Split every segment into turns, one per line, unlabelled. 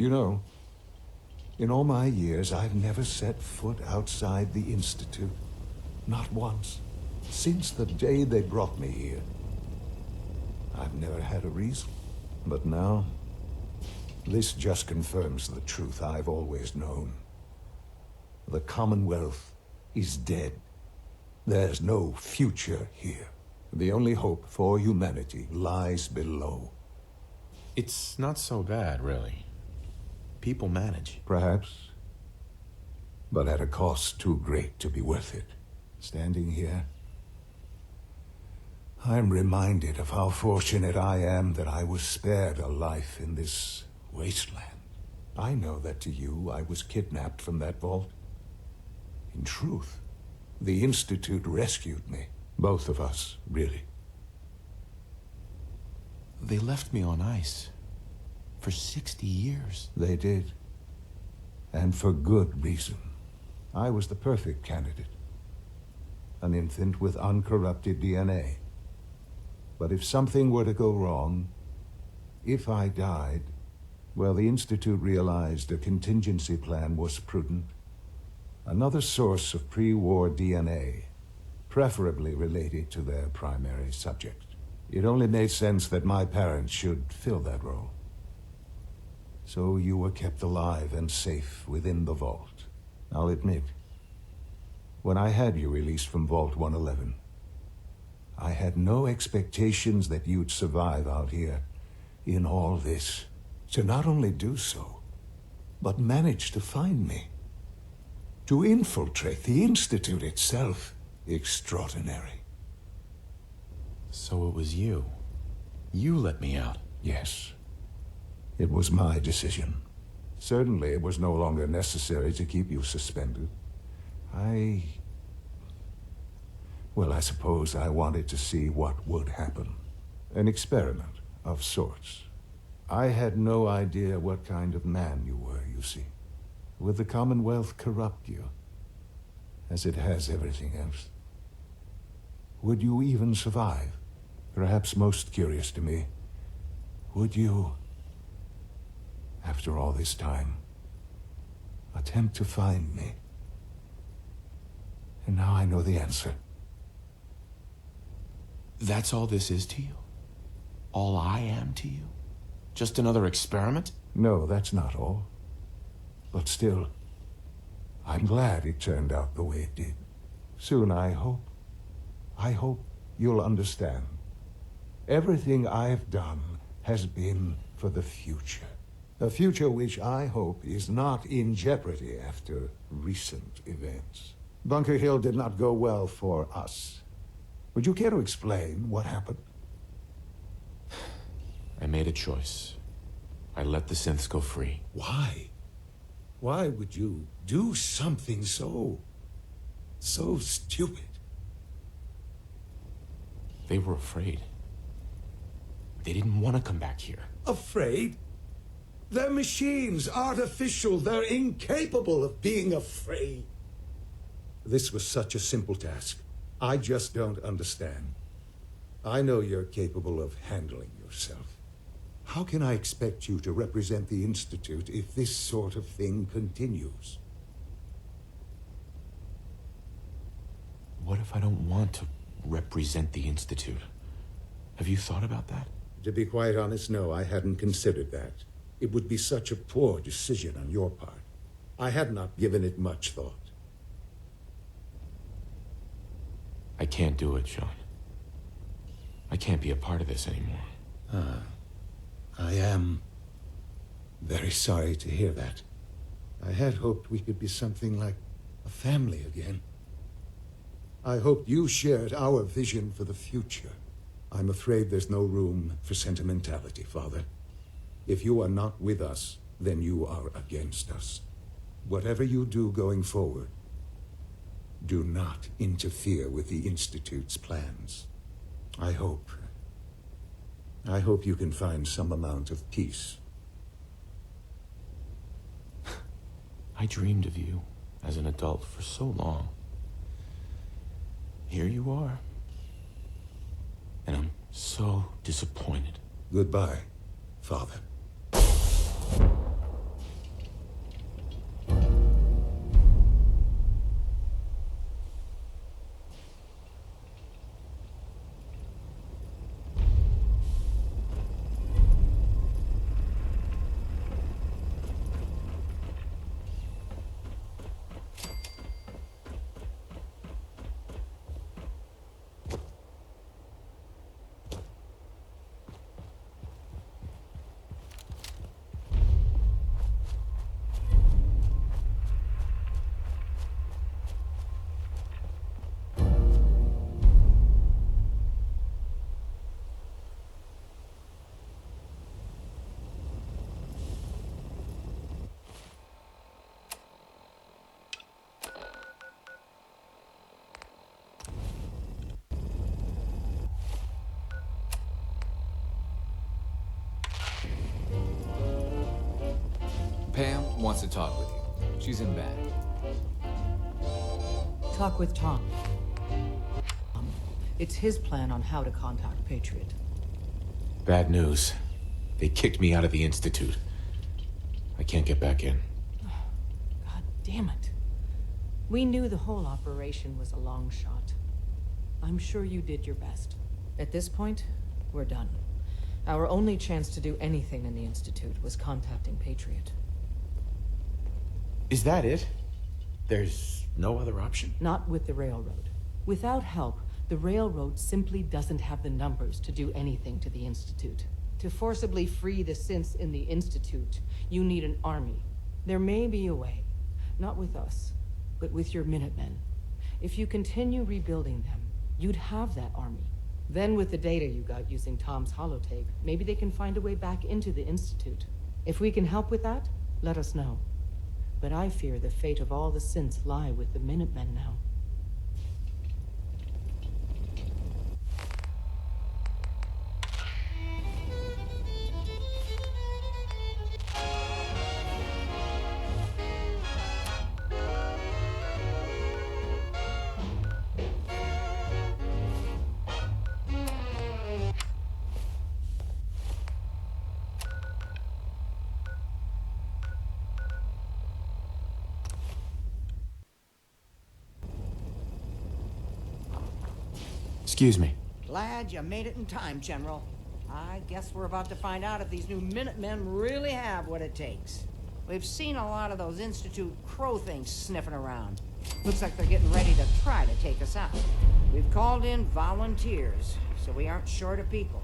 You know, in all my years, I've never set foot outside the Institute. Not once. Since the day they brought me here. I've never had a reason. But now, this just confirms the truth I've always known. The Commonwealth is dead. There's no future here. The only hope for humanity lies below.
It's not so bad, really. People manage.
Perhaps. But at a cost too great to be worth it. Standing here, I'm reminded of how fortunate I am that I was spared a life in this wasteland. I know that to you, I was kidnapped from that vault. In truth, the Institute rescued me. Both of us, really.
They left me on ice. For 60 years.
They did. And for good reason. I was the perfect candidate. An infant with uncorrupted DNA. But if something were to go wrong, if I died, well, the Institute realized a contingency plan was prudent. Another source of pre-war DNA, preferably related to their primary subject. It only made sense that my parents should fill that role. So you were kept alive and safe within the vault. I'll admit, when I had you released from Vault 111, I had no expectations that you'd survive out here in all this. To not only do so, but manage to find me. To infiltrate the Institute itself. Extraordinary.
So it was you. You let me out.
Yes. It was my decision. Certainly it was no longer necessary to keep you suspended. Well, I suppose I wanted to see what would happen. An experiment of sorts. I had no idea what kind of man you were, you see. Would the Commonwealth corrupt you, as it has everything else? Would you even survive? Perhaps most curious to me, would you, after all this time, attempt to find me? And now I know the answer.
That's all this is to you? All I am to you? Just another experiment?
No, that's not all. But still, I'm glad it turned out the way it did. Soon, I hope you'll understand. Everything I've done has been for the future. A future which I hope is not in jeopardy after recent events. Bunker Hill did not go well for us. Would you care to explain what happened?
I made a choice. I let the synths go free.
Why? Why would you do something so stupid?
They were afraid. They didn't want to come back here.
Afraid? They're machines, artificial. They're incapable of being afraid. This was such a simple task. I just don't understand. I know you're capable of handling yourself. How can I expect you to represent the Institute if this sort of thing continues?
What if I don't want to represent the Institute? Have you thought about that?
To be quite honest, no, I hadn't considered that. It would be such a poor decision on your part. I had not given it much thought.
I can't do it, Sean. I can't be a part of this anymore.
I am very sorry to hear that. I had hoped we could be something like a family again. I hoped you shared our vision for the future. I'm afraid there's no room for sentimentality, Father. If you are not with us, then you are against us. Whatever you do going forward, do not interfere with the Institute's plans. I hope you can find some amount of peace.
I dreamed of you as an adult for so long. Here you are. And I'm so disappointed.
Goodbye, Father.
wants to talk with you. She's in back.
Talk with Tom. It's his plan on how to contact Patriot.
Bad news. They kicked me out of the Institute. I can't get back in.
God damn it. We knew the whole operation was a long shot. I'm sure you did your best. At this point, we're done. Our only chance to do anything in the Institute was contacting Patriot.
Is that it? There's no other option?
Not with the Railroad. Without help, the Railroad simply doesn't have the numbers to do anything to the Institute. To forcibly free the synths in the Institute, you need an army. There may be a way. Not with us, but with your Minutemen. If you continue rebuilding them, you'd have that army. Then with the data you got using Tom's holotape, maybe they can find a way back into the Institute. If we can help with that, let us know. But I fear the fate of all the synths lie with the Minutemen now.
Excuse me.
Glad you made it in time, General. I guess we're about to find out if these new Minutemen really have what it takes. We've seen a lot of those Institute crow things sniffing around. Looks like they're getting ready to try to take us out. We've called in volunteers, so we aren't short of people.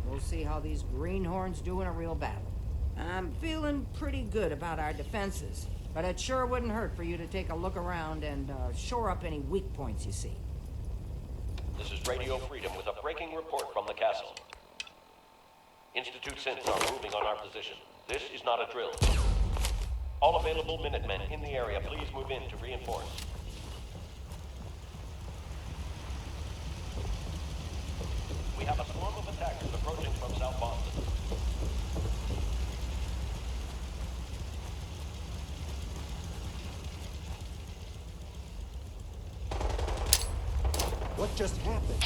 We'll see how these greenhorns do in a real battle. I'm feeling pretty good about our defenses, but it sure wouldn't hurt for you to take a look around and shore up any weak points you see.
This is Radio Freedom with a breaking report from the castle. Institute synths are moving on our position. This is not a drill. All available Minutemen in the area, please move in to reinforce. We have a swarm of attackers approaching from South Boston.
What just happened?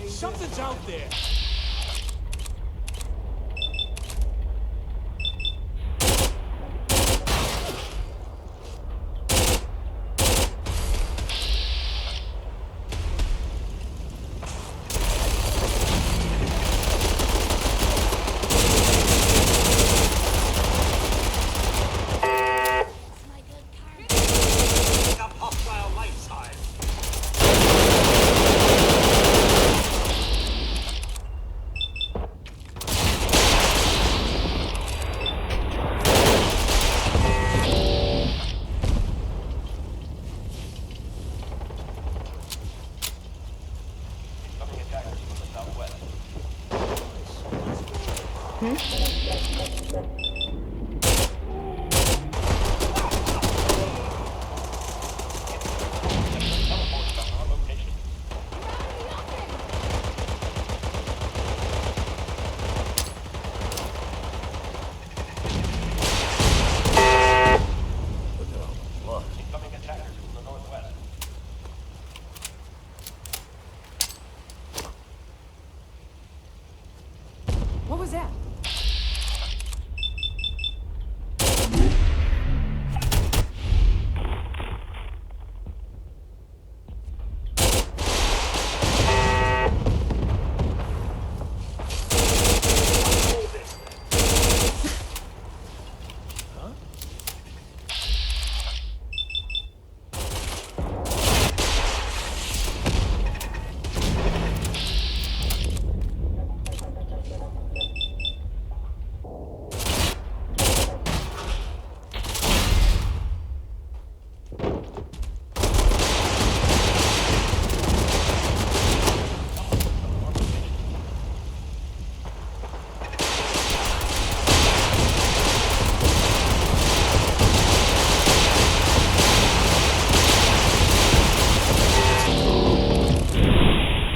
Something's out there.
Incoming attackers from the northwest.
What was that?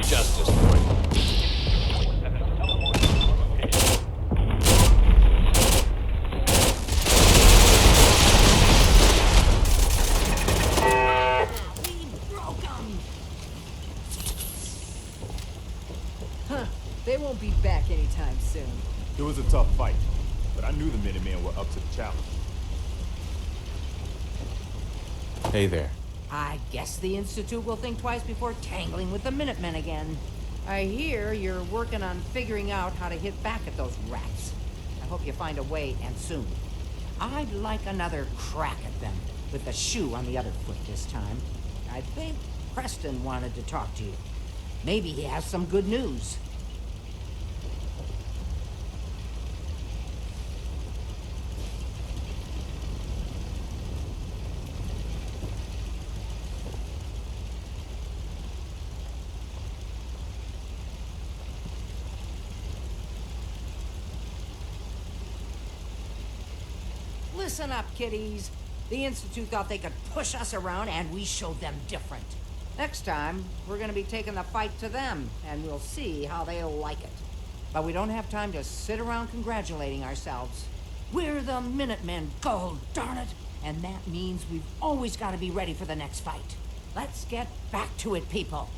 Justice for you.
Huh. They won't be back anytime soon.
It was a tough fight, but I knew the Minutemen were up to the challenge.
Hey there.
I guess the Institute will think twice before tangling with the Minutemen again. I hear you're working on figuring out how to hit back at those rats. I hope you find a way, and soon. I'd like another crack at them, with the shoe on the other foot this time. I think Preston wanted to talk to you. Maybe he has some good news. Listen up, kiddies. The Institute thought they could push us around, and we showed them different. Next time, we're gonna be taking the fight to them, and we'll see how they'll like it. But we don't have time to sit around congratulating ourselves. We're the Minutemen, gold darn it! And that means we've always got to be ready for the next fight. Let's get back to it, people.